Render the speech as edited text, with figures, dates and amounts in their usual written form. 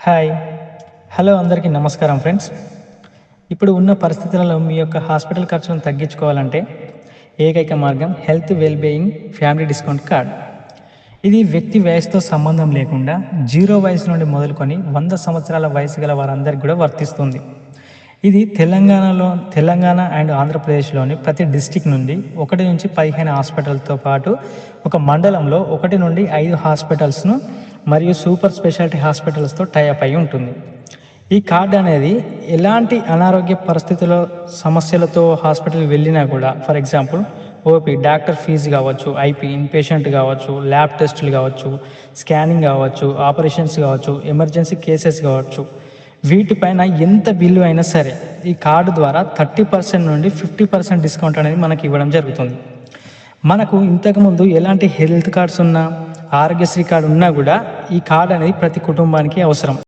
Hi. Hello అందరికీ నమస్కారం friends. ఇప్పుడు ఉన్న పరిస్థితులలో మీ యొక్క హాస్పిటల్ ఖర్చులను తగ్గించుకోవాలంటే ఏకైక మార్గం health wellbeing family discount card. ఇది వ్యక్తి వయసుతో సంబంధం లేకుండా 0 వయసు నుండి మొదలుకొని 100 సంవత్సరాల వయసు గల వారందరికీ కూడా వర్తిస్తుంది. ఇది తెలంగాణ అండ్ ఆంధ్రప్రదేశ్‌లోని ప్రతి డిస్ట్రిక్ట్ నుండి 1 నుంచి 15 హాస్పిటల్‌తో పాటు ఒక మండలంలో 1 నుండి 5 హాస్పిటల్స్‌ను మరియు సూపర్ స్పెషాలిటీ హాస్పిటల్స్‌తో టై అప్ అయి ఉంటుంది. ఈ కార్డ్ అనేది ఎలాంటి అనారోగ్య పరిస్థితుల్లో సమస్యలతో హాస్పిటల్‌కి వెళ్ళినా కూడా, for example OP doctor fees కావచ్చు, ఐపీ ఇన్‌పేషెంట్ కావచ్చు, ల్యాబ్ టెస్టులు కావచ్చు, స్కానింగ్ కావచ్చు, ఆపరేషన్స్ కావచ్చు, ఎమర్జెన్సీ కేసెస్ కావచ్చు, వీటిపైన ఎంత బిల్లు అయినా సరే ఈ కార్డు ద్వారా 30% నుండి 50% డిస్కౌంట్ అనేది మనకి ఇవ్వడం జరుగుతుంది. మనకు ఇంతకుముందు ఎలాంటి హెల్త్ కార్డ్స్ ఉన్నా, ఆరోగ్యశ్రీ కార్డు ఉన్నా కూడా ఈ కార్డ్ అనేది ప్రతి కుటుంబానికి అవసరం.